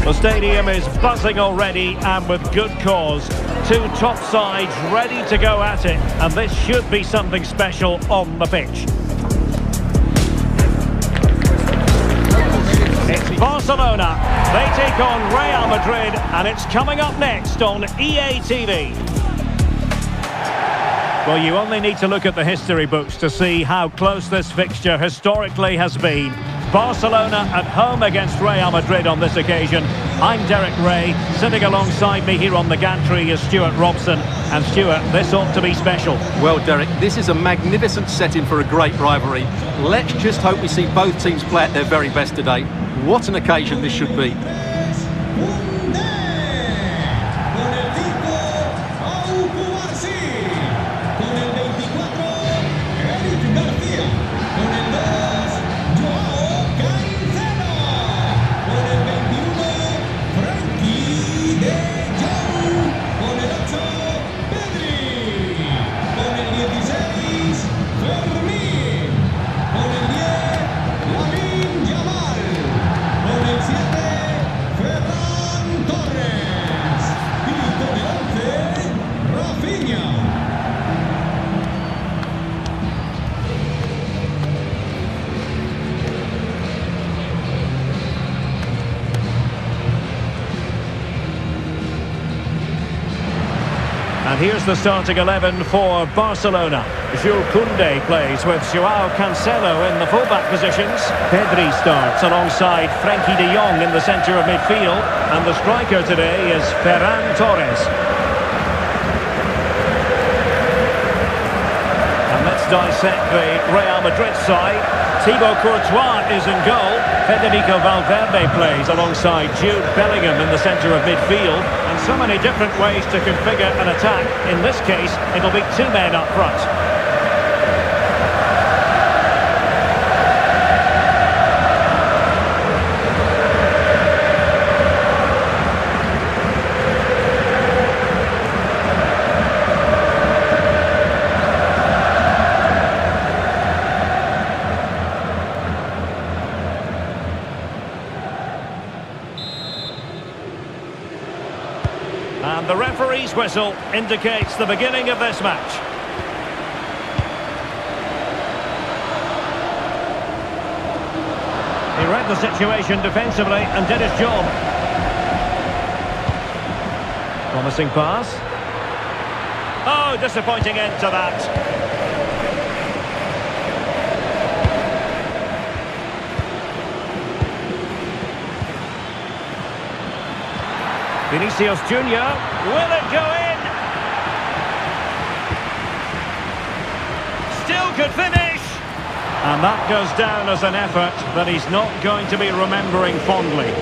The stadium is buzzing already, and with good cause. Two top sides ready to go at it, and this should be something special on the pitch. It's Barcelona. They take on Real Madrid, and it's coming up next on EA TV. Well, you only need to look at the history books to see how close this fixture historically has been. Barcelona at home against Real Madrid on this occasion. I'm Derek Ray. Sitting alongside me here on the gantry is Stuart Robson. And Stuart, this ought to be special. Well, Derek, this is a magnificent setting for a great rivalry. Let's just hope we see both teams play at their very best today. What an occasion this should be. And here's the starting 11 for Barcelona. Jules Koundé plays with Joao Cancelo in the fullback positions. Pedri starts alongside Frenkie de Jong in the centre of midfield. And the striker today is Ferran Torres. And let's dissect the Real Madrid side. Thibaut Courtois is in goal. Federico Valverde plays alongside Jude Bellingham in the centre of midfield. And so many different ways to configure an attack. In this case, it'll be two men up front. And the referee's whistle indicates the beginning of this match. He read the situation defensively and did his job. Promising pass. Oh, disappointing end to that. Vinicius Junior, will it go in? Still could finish! And that goes down as an effort that he's not going to be remembering fondly.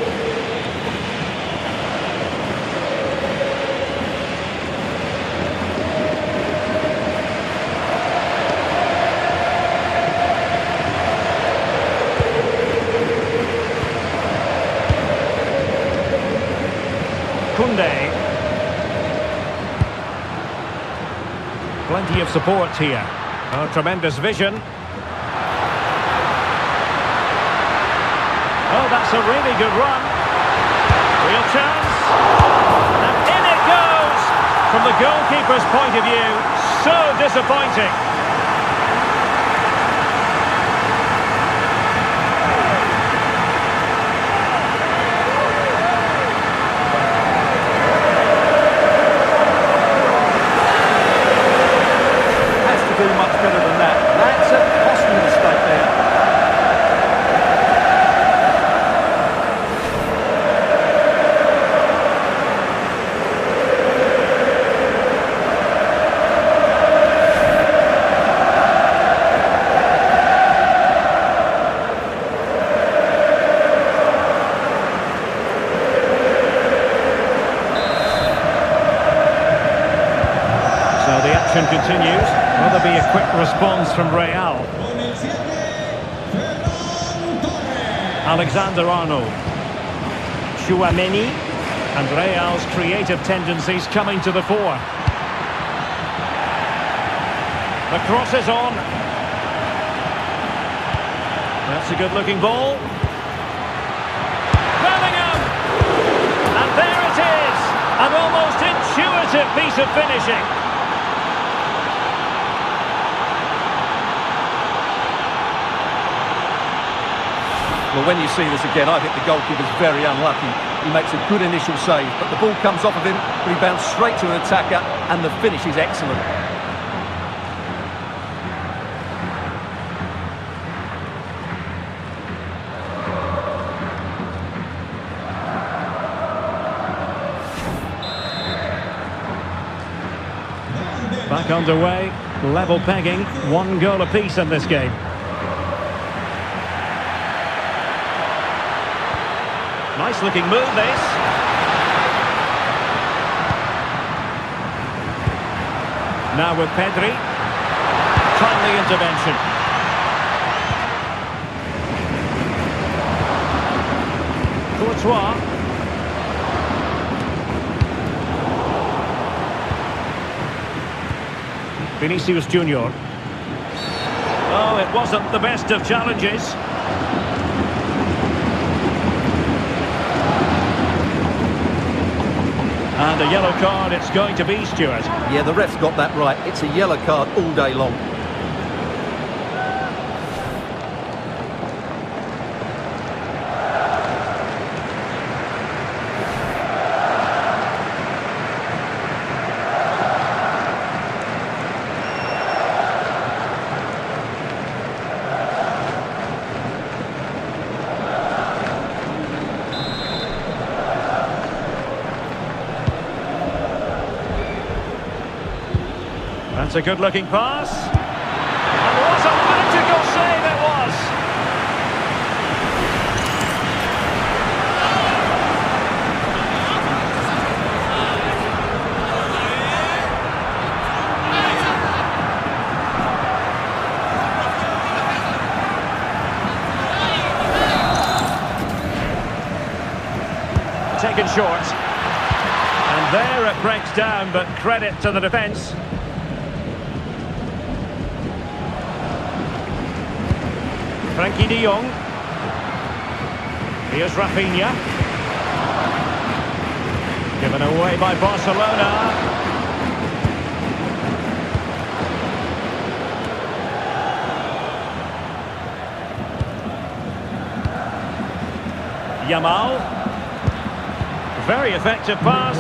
Koundé. Plenty of support here. Oh, tremendous vision. Oh, that's a really good run. Real chance. And in it goes! From the goalkeeper's point of view, so disappointing. Do much better than that. That's a costly mistake there. So the action continues. Will there be a quick response from Real? Alexander-Arnold. Chouameni. And Real's creative tendencies coming to the fore. The cross is on. That's a good-looking ball. Bellingham! An almost intuitive piece of finishing. Well, when you see this again, I think the goalkeeper's very unlucky. He makes a good initial save, but the ball comes off of him, rebounds straight to an attacker, and the finish is excellent. Back underway, level pegging, 1 goal apiece in this game. Nice looking move, this. Now with Pedri. Timely intervention. Courtois. Vinicius Junior. Oh, it wasn't the best of challenges. And a yellow card it's going to be, Stuart. Yeah, the ref's got that right. It's a yellow card all day long. That's a good-looking pass. And what a magical save it was! Taken short. And there it breaks down, but credit to the defence. Frankie de Jong. Here's Rafinha. Given away by Barcelona. Yamal. Very effective pass.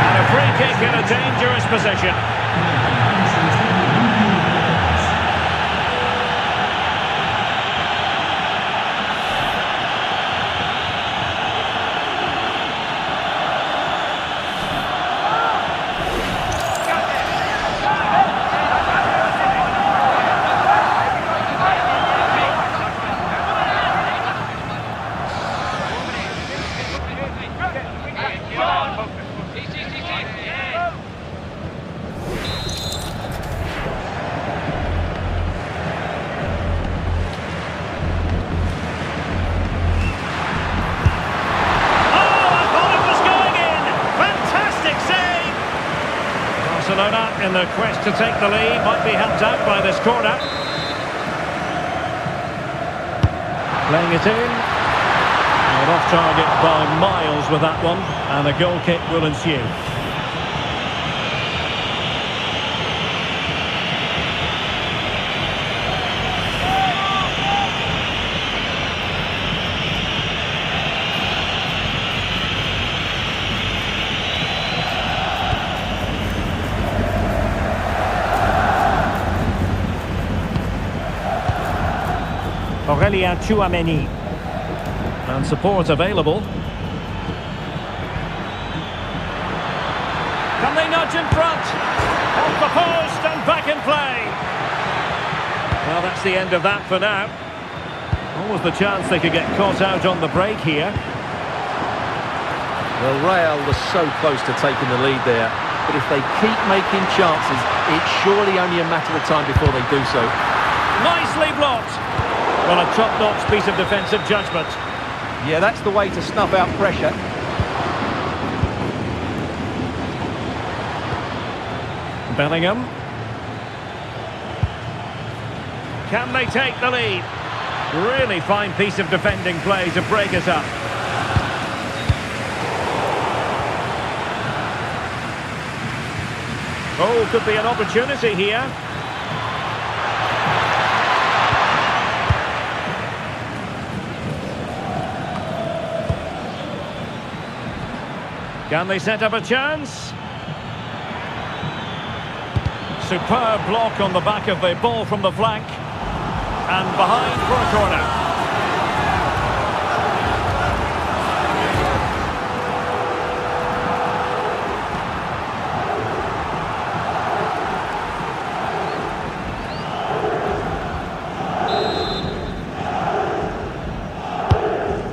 And a free kick in a dangerous position. Barcelona in their quest to take the lead might be helped out by this corner. Playing it in. And off target by miles with that one, and a goal kick will ensue. Aurelien Tchouameni. And support available. Can they nudge in front? Off the post and back in play. Well, that's the end of that for now. Always the chance they could get caught out on the break here. Well, Real was so close to taking the lead there, but if they keep making chances, it's surely only a matter of time before they do so. Nicely blocked. Well, a top-notch piece of defensive judgment. Yeah, that's the way to snuff out pressure. Bellingham. Can they take the lead? Really fine piece of defending play to break us up. Oh, could be an opportunity here. Can they set up a chance? Superb block on the back of the ball from the flank. And behind for a corner.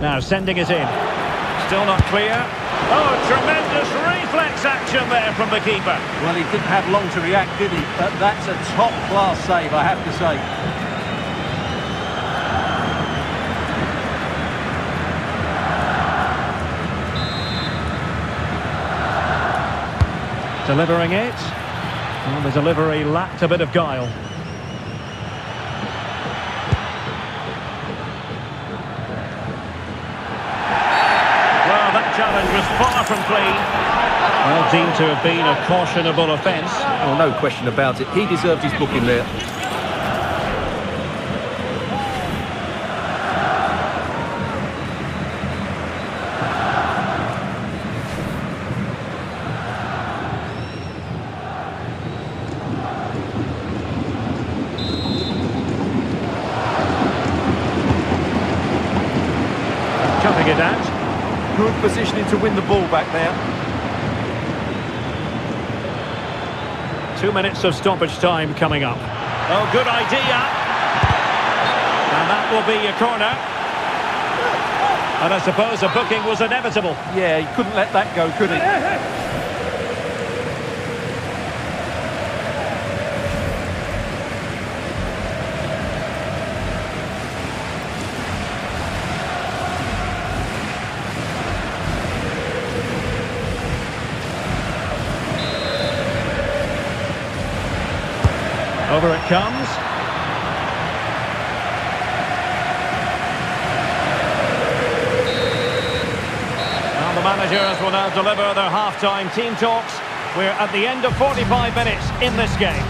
Now sending it in. Still not clear. Oh, tremendous reflex action there from the keeper. Well, he didn't have long to react, did he? But that's a top-class save, I have to say. Delivering it. Well, the delivery lacked a bit of guile. Challenge was far from clean. Well, deemed to have been a cautionable offence. Oh, no question about it. He deserved his booking there. Chucking it out. Good positioning to win the ball back there. 2 minutes of stoppage time coming up. Oh, good idea. And that will be a corner. And I suppose a booking was inevitable. Yeah, he couldn't let that go, could he? Over it comes. And the managers will now deliver their half-time team talks. We're at the end of 45 minutes in this game.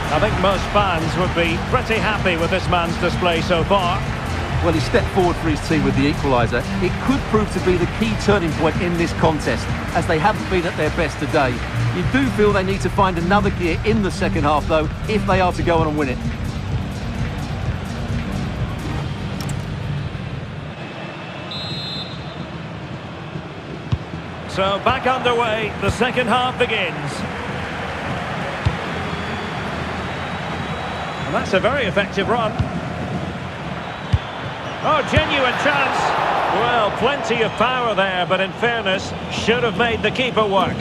I think most fans would be pretty happy with this man's display so far. Well, he stepped forward for his team with the equaliser. It could prove to be the key turning point in this contest, as they haven't been at their best today. You do feel they need to find another gear in the second half, though, if they are to go on and win it. So back underway, the second half begins. And that's a very effective run. Oh, genuine chance. Well, plenty of power there, but in fairness, should have made the keeper work.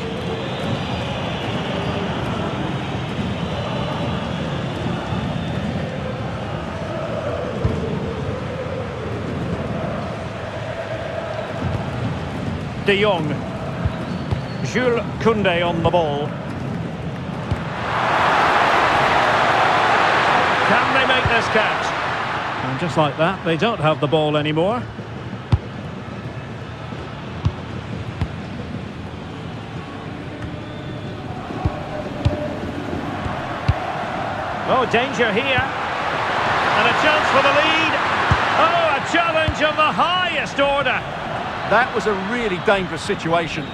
De Jong. Jules Koundé on the ball. Can they make this count? And just like that, they don't have the ball anymore. Oh, danger here. And a chance for the lead. Oh, a challenge of the highest order. That was a really dangerous situation.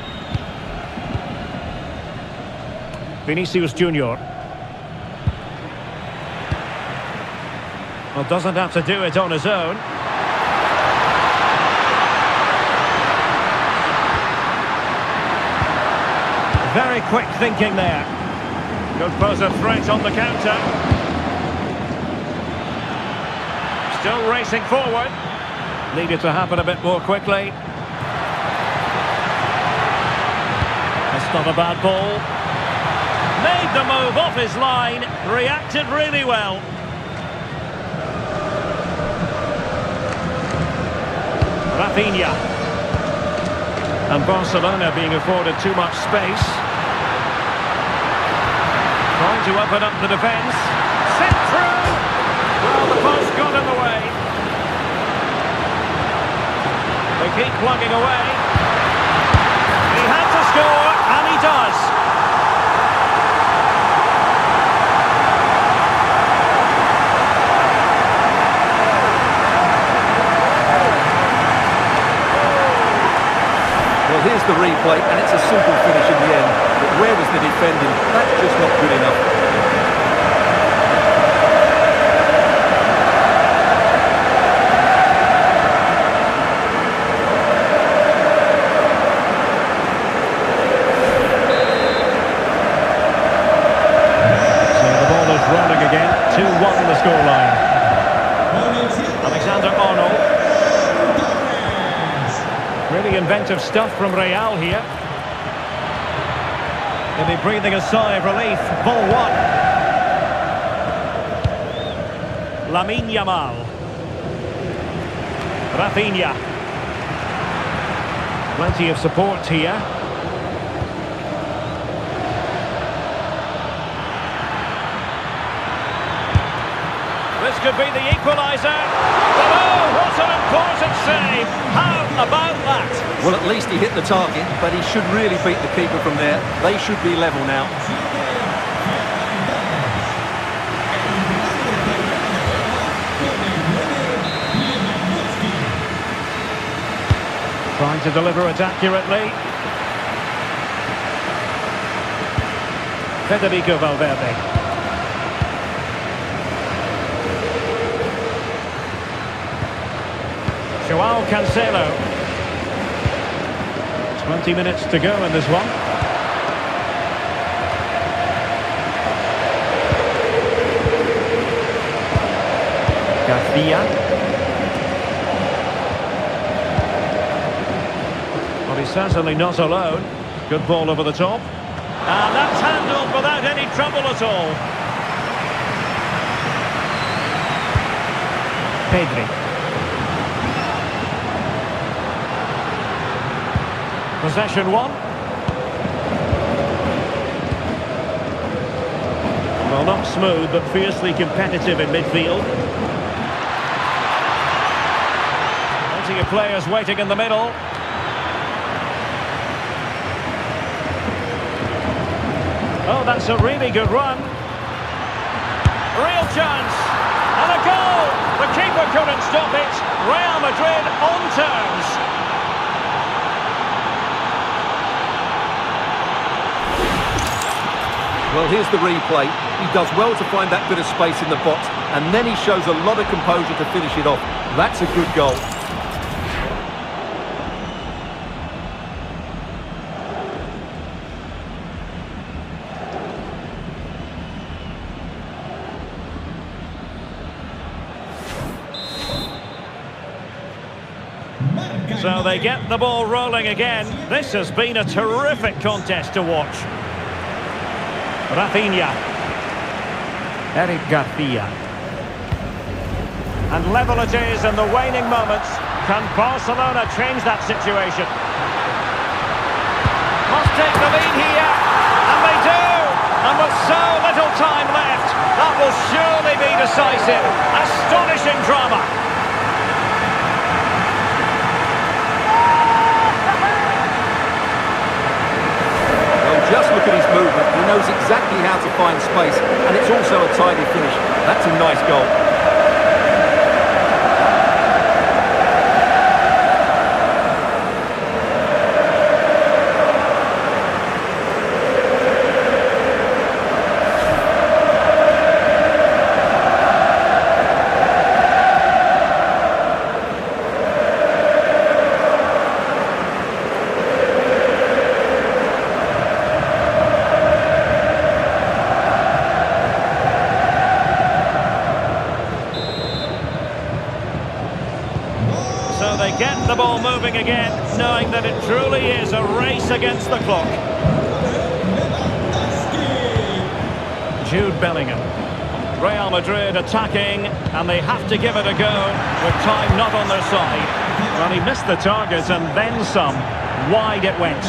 Vinicius Junior. Well, doesn't have to do it on his own. Very quick thinking there. Could pose a threat on the counter. Still racing forward. Needed to happen a bit more quickly. That's not a bad ball. Made the move off his line. Reacted really well. Rafinha. And Barcelona being afforded too much space. Trying to open up the defence. Sent through! Well, the post got in the way. They keep plugging away. He had to score, and he does. replay, and it's a simple finish in the end. But where was the defending? That's just not good enough. So the ball is rolling again. 2-1 the scoreline. Alexander-Arnold. Really inventive stuff from Real here. They'll be breathing a sigh of relief. Ball one. Lamine Yamal. Rafinha. Plenty of support here. This could be the equaliser. Oh, what an important save. How about that? Well, at least he hit the target, but he should really beat the keeper from there. They should be level now. Trying to deliver it accurately. Federico Valverde. Joao Cancelo. 20 minutes to go in this one. Garcia. Well, he's certainly not alone. Good ball over the top. And that's handled without any trouble at all. Pedri. Possession one. Well, not smooth, but fiercely competitive in midfield. Plenty of players waiting in the middle. Oh, that's a really good run. Real chance. And a goal. The keeper couldn't stop it. Real Madrid on terms. Well, here's the replay. He does well to find that bit of space in the box, and then he shows a lot of composure to finish it off. That's a good goal. So they get the ball rolling again. This has been a terrific contest to watch. Rafinha. Eric Garcia. And level it is in the waning moments. Can Barcelona change that situation? Must take the lead here. And they do! And with so little time left, that will surely be decisive. Astonishing drama. Just look at his movement. He knows exactly how to find space, and it's also a tidy finish. That's a nice goal. So they get the ball moving again, knowing that it truly is a race against the clock. Jude Bellingham. Real Madrid attacking, and they have to give it a go with time not on their side. Well, he missed the target and then some. Wide it went.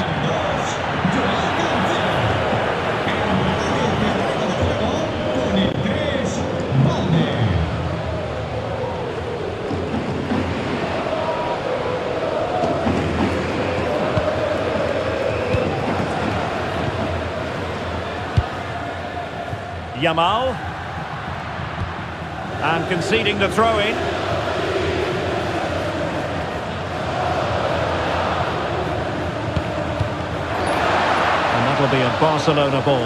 Yamal. And conceding the throw-in. It'll be a Barcelona ball.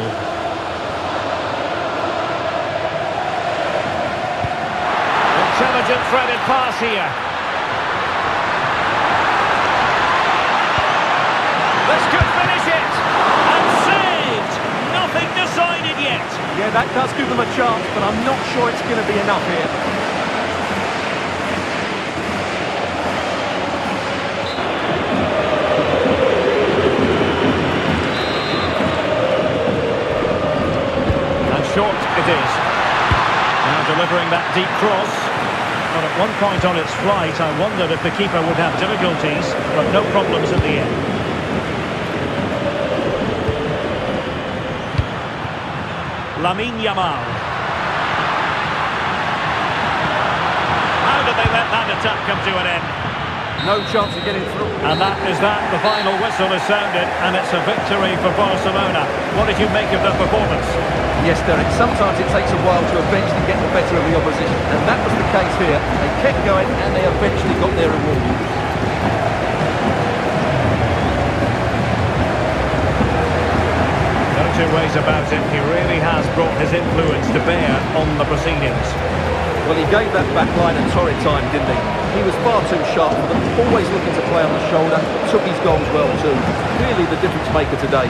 Intelligent threaded pass here. This could finish it! And saved! Nothing decided yet. Yeah, that does give them a chance, but I'm not sure it's going to be enough here. And short it is. Now delivering that deep cross. But at one point on its flight, I wondered if the keeper would have difficulties, but no problems in the end. Lamine Yamal. How did they let that attack come to an end? No chance of getting through. And that is that. The final whistle is sounded, and it's a victory for Barcelona. What did you make of the performance? Yes, Derek, sometimes it takes a while to eventually get the better of the opposition, and that was the case here. They kept going, and they eventually got their reward. No two ways about it. He really has brought his influence to bear on the proceedings. Well, he gave that back line a torrid time, didn't he? He was far too sharp for them, always looking to play on the shoulder, took his goals well too. Really the difference maker today.